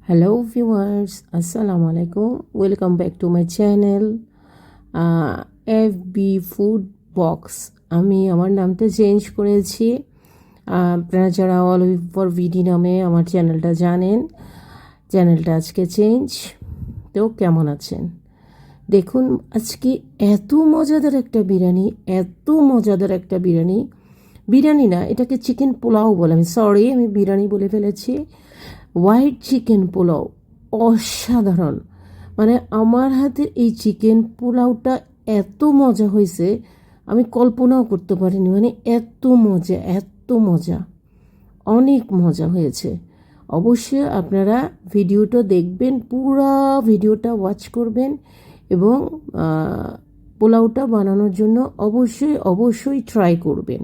Hello viewers, Assalamu alaikum. Welcome back to my channel FB Food Box. আমি আমার নামটা change করেছি। আপনারা যারা অল ফর ভিডি নামে আমার চ্যানেলটা জানেন, চ্যানেলটা আজকে চেঞ্জ। তো কেমন আছেন? দেখুন আজকে এত মজাদার একটা বিরিয়ানি, বিরিয়ানি না, এটাকে চিকেন পোলাও বলে। আমি বিরিয়ানি বলে ফেলেছি। হোয়াইট চিকেন পোলাও অসাধারণ। মানে আমার হাতের এই চিকেন পোলাওটা এত মজা হয়েছে, আমি কল্পনাও করতে পারিনি। মানে এত মজা, অনেক মজা হয়েছে। অবশ্যই আপনারা ভিডিওটা দেখবেন, পুরো ভিডিওটা ওয়াচ করবেন এবং পোলাওটা বানানোর জন্য অবশ্যই ট্রাই করবেন।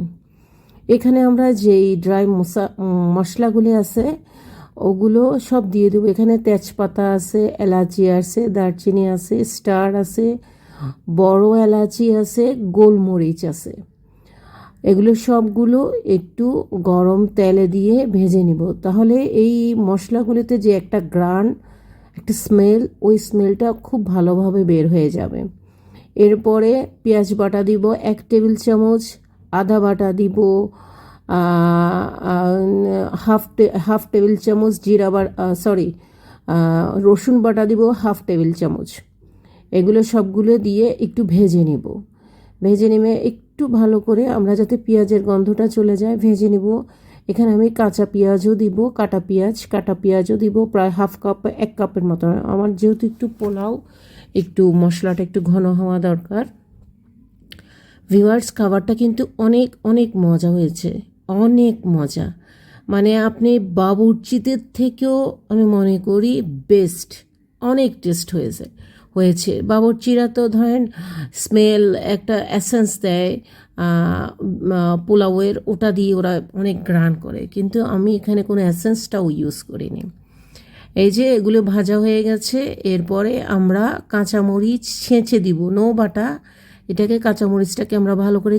এখানে আমরা যেই ড্রাই মশলাগুলি আছে ওগুলো সব দিয়ে দেবো। এখানে তেজপাতা আছে, এলাচি আছে, দারচিনি আছে, স্টার আছে, বড় এলাচি আছে, গোলমরিচ আছে। এগুলো সবগুলো একটু গরম তেলে দিয়ে ভেজে নিব। তাহলে এই মশলাগুলোতে যে একটা গ্রান, একটা স্মেল, ওই স্মেলটা খুব ভালোভাবে বের হয়ে যাবে। এরপরে পেঁয়াজ বাটা দিব 1 টেবিল চামচ, আদা বাটা দিব হাফ টেবিল চামচ, রসুন বাটা দিব 1/2 টেবিল চামচ। এগুলো সবগুলো দিয়ে একটু ভেজে নিব। ভেজে নিয়ে একটু ভালো করে আমরা যাতে পেঁয়াজের গন্ধটা চলে যায় ভেজে নিব। এখানে আমি কাঁচা পেঁয়াজও দিব, কাটা পেঁয়াজও দিব প্রায় 1 কাপের মতো। আমার যেহেতু একটু পোলাও, একটু মশলাটা একটু ঘন হওয়া দরকার। ভিউয়ার্স, খাবারটা কিন্তু অনেক মজা হয়েছে, অনেক মজা। মানে আপনি বাবুর্চিদের থেকেও আমি মনে করি বেস্ট, অনেক টেস্ট হয়েছে। বাবুর্চিরা তো ধরেন স্মেল, একটা এসেন্স দেয় পোলাওয়ের, ওটা দিয়ে ওরা অনেক গ্রান করে, কিন্তু আমি এখানে কোনো এসেন্সটাও ইউজ করিনি। এই যে এগুলো ভাজা হয়ে গেছে, এরপরে আমরা কাঁচামরিচ ছেঁচে দিব, নো বাটা। এটাকে কাঁচামরিচটাকে আমরা ভালো করে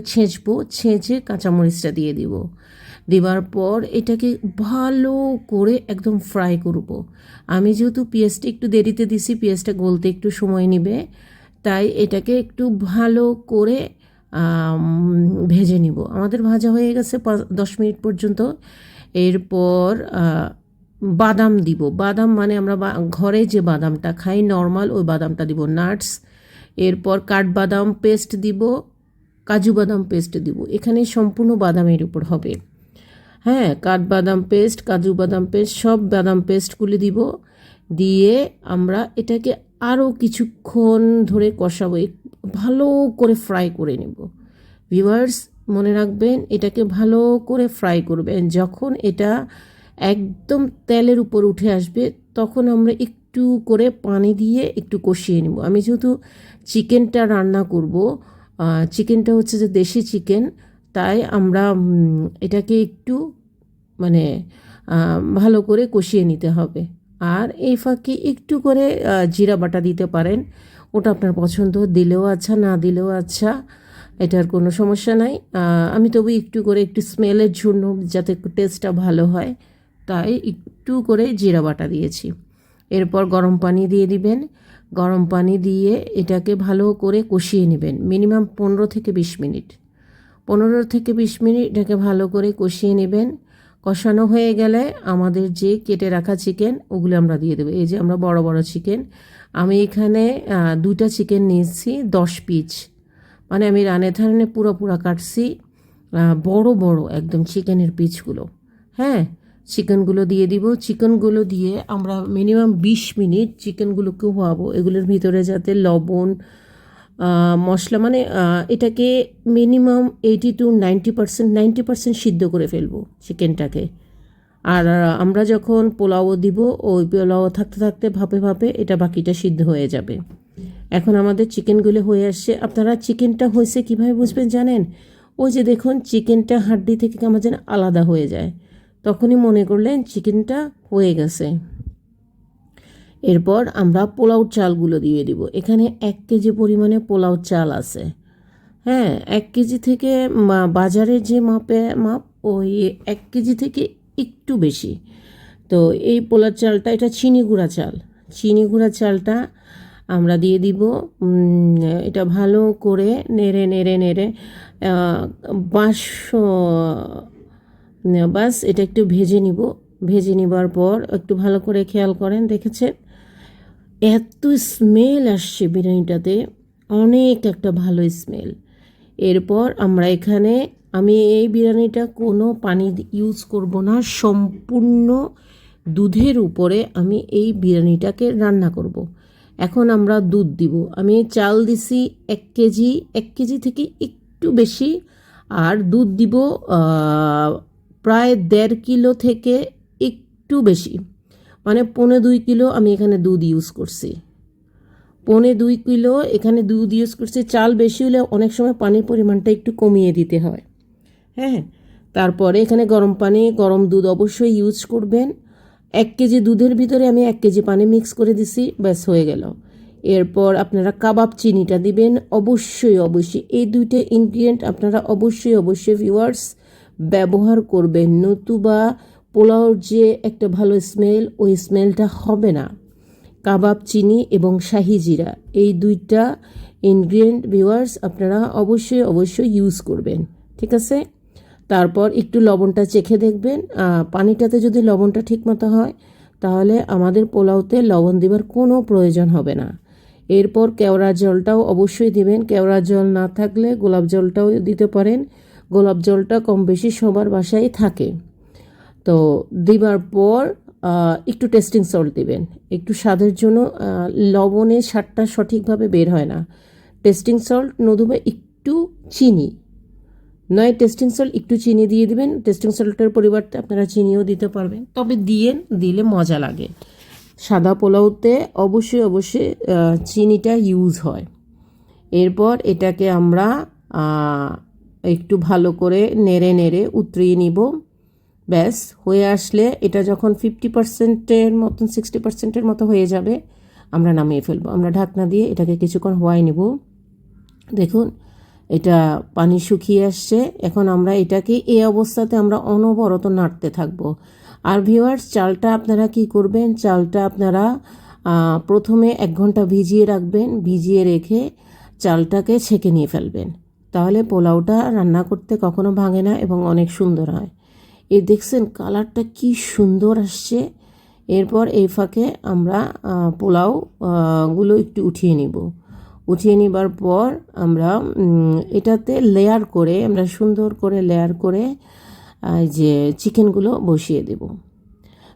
ছেঁচে কাঁচামরিচটা দিয়ে দিব। দেওয়ার পর এটাকে ভালো করে একদম ফ্রাই করব। আমি যেহেতু পেঁয়াজটা একটু দেরিতে দিছি, পেঁয়াজটা গলতে একটু সময় নেবে, তাই এটাকে একটু ভালো করে ভেজে নিব। আমাদের ভাজা হয়ে গেছে 10 মিনিট পর্যন্ত। এরপর বাদাম দিব। বাদাম মানে আমরা ঘরে যে বাদামটা খাই নর্মাল, ওই বাদামটা দিব, নাটস। এরপর কাঠবাদাম পেস্ট দিব, কাজু বাদাম পেস্ট দিব। এখানে সম্পূর্ণ বাদামের উপর হবে। হ্যাঁ, কাঠবাদাম পেস্ট, কাজু বাদাম পেস্ট, সব বাদাম পেস্টগুলি দিব। দিয়ে আমরা এটাকে আরও কিছুক্ষণ ধরে কষাবো, ভালো করে ফ্রাই করে নেব। ভিউয়ার্স, মনে রাখবেন এটাকে ভালো করে ফ্রাই করবেন। যখন এটা একদম তেলের উপর উঠে আসবে, তখন আমরা একটু করে পানি দিয়ে একটু কষিয়ে নেব। আমি যেহেতু চিকেনটা রান্না করব, চিকেনটা হচ্ছে যে দেশি চিকেন, তাই আমরা এটাকে একটু মানে ভালো করে কষিয়ে নিতে হবে। আর এই ফাঁকে একটু করে জিরা বাটা দিতে পারেন, ওটা আপনার পছন্দ, দিলেও আচ্ছা, না দিলেও আচ্ছা, এটার কোনো সমস্যা নাই। আমি তবু একটু করে, একটু স্মেলের জন্য, যাতে টেস্টটা ভালো হয়, তাই একটু করে জিরা বাটা দিয়েছি। এরপর গরম পানি দিয়ে দিবেন। গরম পানি দিয়ে এটাকে ভালো করে কষিয়ে নেবেন মিনিমাম 15 থেকে 20 মিনিট। 15 থেকে 20 মিনিট এটাকে ভালো করে কষিয়ে নেবেন। কষানো হয়ে গেলে আমাদের যে কেটে রাখা চিকেন, ওগুলো আমরা দিয়ে দেবো। এই যে আমরা বড় চিকেন, আমি এখানে 2টা চিকেন নিয়েছি 10 পিস। মানে আমি রানে ধারণে পুরো কাটছি, বড় একদম চিকেনের পিসগুলো। হ্যাঁ, চিকেনগুলো দিয়ে দিব। চিকেনগুলো দিয়ে আমরা মিনিমাম 20 মিনিট চিকেনগুলোকে হওয়াবো, এগুলোর ভিতরে যাতে লবণ, মশলা, মানে এটাকে মিনিমাম 80 to 90% সিদ্ধ করে ফেলবো চিকেনটাকে। আর আমরা যখন পোলাও দিব, ওই পোলাও থাকতে ভাপে এটা বাকিটা সিদ্ধ হয়ে যাবে। এখন আমাদের চিকেনগুলো হয়ে আসছে। আপনারা চিকেনটা হয়েছে কীভাবে বুঝবেন জানেন? ওই যে দেখুন, চিকেনটা হাড্ডি থেকে কেমন যেন আলাদা হয়ে যায়, তখনই মনে করলেন চিকেনটা হয়ে গেছে। এরপর আমরা পোলাও চালগুলো দিয়ে দিব। এখানে 1 কেজি পরিমাণে পোলাও চাল আছে। হ্যাঁ, 1 কেজি থেকে বাজারে যে মাপ, ওই 1 কেজি থেকে একটু বেশি। তো এই পোলার চালটা, এটা চিনি গুঁড়া চাল, চিনি গুঁড়া চালটা আমরা দিয়ে দিব। এটা ভালো করে নেড়ে নেড়ে নেড়ে বাস বাস এটা একটু ভেজে নিব। ভেজে নেবার পর একটু ভালো করে খেয়াল করেন, দেখেছেন এত স্মেল আসছে বিরিয়ানিটাতে, অনেক একটা ভালো স্মেল। এরপর আমরা এখানে, আমি এই বিরিয়ানিটা কোনো পানি ইউজ করব না, সম্পূর্ণ দুধের উপরে আমি এই বিরিয়ানিটাকে রান্না করব। এখন আমরা দুধ দিব। আমি চাল দিছি 1 কেজি, 1 কেজি থেকে একটু বেশি, আর দুধ দিব প্রায় 1.5 কিলো থেকে একটু বেশি, মানে 1.25 কিলো আমি এখানে দুধ ইউজ করছি। 1.25 কিলো এখানে দুধ ইউজ করছি। চাল বেশি হলে অনেক সময় পানির পরিমাণটা একটু কমিয়ে দিতে হয়। হ্যাঁ, তারপরে এখানে গরম পানি, গরম দুধ অবশ্যই ইউজ করবেন। 1 কেজি দুধের ভিতরে আমি 1 কেজি পানি মিক্স করে দিছি, ব্যাস হয়ে গেল। এরপর আপনারা কাবাব চিনিটা দিবেন অবশ্যই অবশ্যই। এই দুইটা ইনগ্রিডিয়েন্ট আপনারা অবশ্যই অবশ্যই ভিউয়ার্স ব্যবহার করবেন, নতুবা পোলাওর যে একটা ভালো স্মেল, ওই স্মেলটা হবে না। কাবাব চিনি এবং শাহি জিরা, এই দুইটা ইনগ্রিডিয়েন্ট ভিউয়ার্স আপনারা অবশ্যই অবশ্যই ইউজ করবেন, ঠিক আছে। তারপর একটু লবণটা চেখে দেখবেন, পানিটাতে যদি লবণটা ঠিকমতো হয় তাহলে আমাদের পোলাওতে লবণ দেবার কোনো প্রয়োজন হবে না। এরপর কেওড়া জলটাও অবশ্যই দিবেন। কেওড়া জল না থাকলে গোলাপ জলটাও দিতে পারেন, গোলাপ জলটা কম বেশি সবার বাসায় থাকে। তো দিবার পর একটু টেস্টিং সল্ট দিবেন, একটু স্বাদের জন্য। লবণের স্বাদটা সঠিকভাবে বের হয় না। টেস্টিং সল্ট নতুবা একটু চিনি, নয় টেস্টিং সল্ট একটু চিনি দিয়ে দিবেন। টেস্টিং সল্টের পরিবর্তে আপনারা চিনিও দিতে পারবেন, তবে দিলে মজা লাগে। সাদা পোলাওতে অবশ্যই অবশ্যই চিনিটা ইউজ হয়। এরপর এটাকে আমরা একটু ভালো করে নেড়ে নেড়ে উতরিয়ে নিব। ব্যাস হয়ে আসলে এটা যখন 50%-এর মতন, 60%-এর মতো হয়ে যাবে, আমরা নামিয়ে ফেলবো। আমরা ঢাকনা দিয়ে এটাকে কিছুক্ষণ হওয়াই নেব। দেখুন এটা পানি শুকিয়ে আসছে। এখন আমরা এটাকে এই অবস্থাতে আমরা অনবরত নাড়তে থাকবো। আর ভিউয়ার্স চালটা আপনারা কি করবেন, চালটা আপনারা প্রথমে 1 ঘন্টা ভিজিয়ে রাখবেন। ভিজিয়ে রেখে চালটাকে ছেঁকে নিয়ে ফেলবেন, তাহলে পোলাওটা রান্না করতে কখনো ভাঙে না এবং অনেক সুন্দর হয়। এই দেখছেন কালারটা কি সুন্দর আসছে। এরপর এই ফাঁকে আমরা পোলাওগুলো একটু উঠিয়ে নিব। উঠিয়ে নেবার পর আমরা এটাতে লেয়ার করে, আমরা সুন্দর করে লেয়ার করে যে চিকেনগুলো বসিয়ে দেব।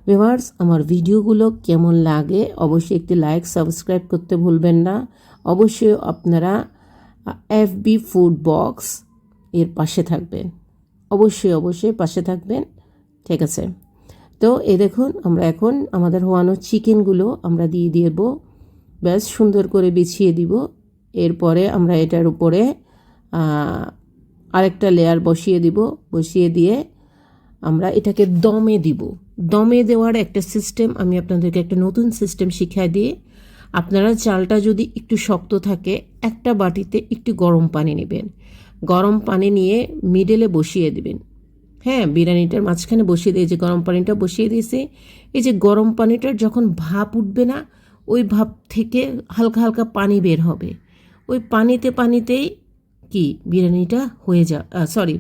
ভিউয়ার্স আমার ভিডিওগুলো কেমন লাগে অবশ্যই একটি লাইক সাবস্ক্রাইব করতে ভুলবেন না। অবশ্যই আপনারা FB ফুড বক্স এর পাশে থাকবেন, অবশ্যই অবশ্যই পাশে থাকবেন, ঠিক আছে। তো এই দেখুন আমরা এখন আমাদের হওয়ানো চিকেনগুলো আমরা দিয়ে দেব, ব্যাস সুন্দর করে বিছিয়ে দিব। এরপরে আমরা এটার উপরে আরেকটা লেয়ার বসিয়ে দিব। বসিয়ে দিয়ে আমরা এটাকে দমে দিব। দমে দেওয়ার একটা সিস্টেম আমি আপনাদেরকে একটা নতুন সিস্টেম শিখিয়ে দিই। আপনারা চালটা যদি একটু শক্ত থাকে, একটা বাটিতে একটু গরম পানি নেবেন। গরম পানি নিয়ে মিডলে বসিয়ে দিবেন। হ্যাঁ, বিরিয়ানিটার মাঝখানে বসিয়ে দিয়ে যে গরম পানিটা বসিয়ে দিয়েছি, এই যে গরম পানিটার যখন ভাপ উঠবে না, ওই ভাপ থেকে হালকা হালকা পানি বের হবে। ওই পানিতেই কি বিরিয়ানিটা হয়ে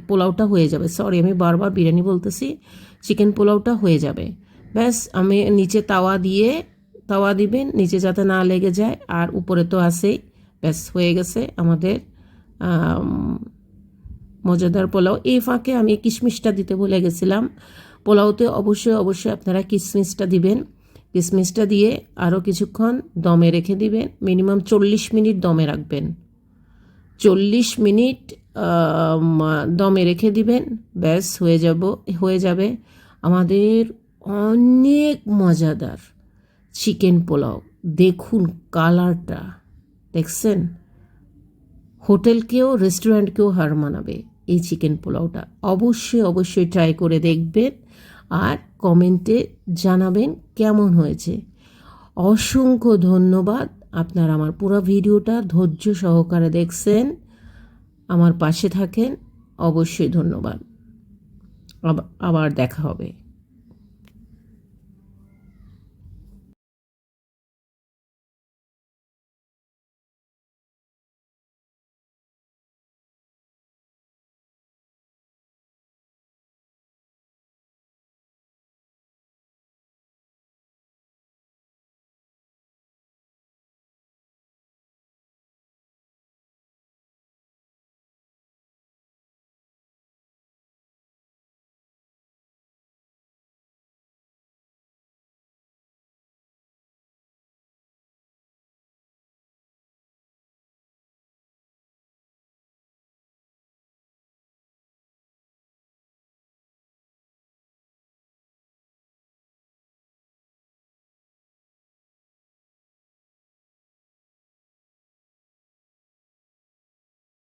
পোলাওটা হয়ে যাবে। আমি বারবার বিরিয়ানি বলতেছি, চিকেন পোলাওটা হয়ে যাবে। ব্যাস আমি নিচে তাওয়া দিবেন নিচে যাতে না লেগে যায়, আর উপরে তো আছেই। ব্যাস হয়ে গেছে আমাদের মজাদার পোলাও। এই ফাঁকে আমি কিশমিশটা দিতে ভুলে গেছিলাম। পোলাওতে অবশ্যই অবশ্যই আপনারা কিশমিশটা দিবেন। কিশমিশটা দিয়ে আরও কিছুক্ষণ দমে রেখে দিবেন, মিনিমাম 40 মিনিট দমে রাখবেন। 40 মিনিট দমে রেখে দিবেন, ব্যাস হয়ে যাবে আমাদের অনেক মজাদার চিকেন পোলাও। দেখুন কালারটা, দেখছেন, হোটেলকেও রেস্টুরেন্টকেও হার মানাবে এই চিকেন পোলাওটা। অবশ্যই অবশ্যই ট্রাই করে দেখবেন আর কমেন্টে জানাবেন কেমন হয়েছে। অসংখ্য ধন্যবাদ, আপনারা আমার পুরো ভিডিওটা ধৈর্য সহকারে দেখছেন, আমার পাশে থাকেন। অবশ্যই ধন্যবাদ, আবার দেখা হবে।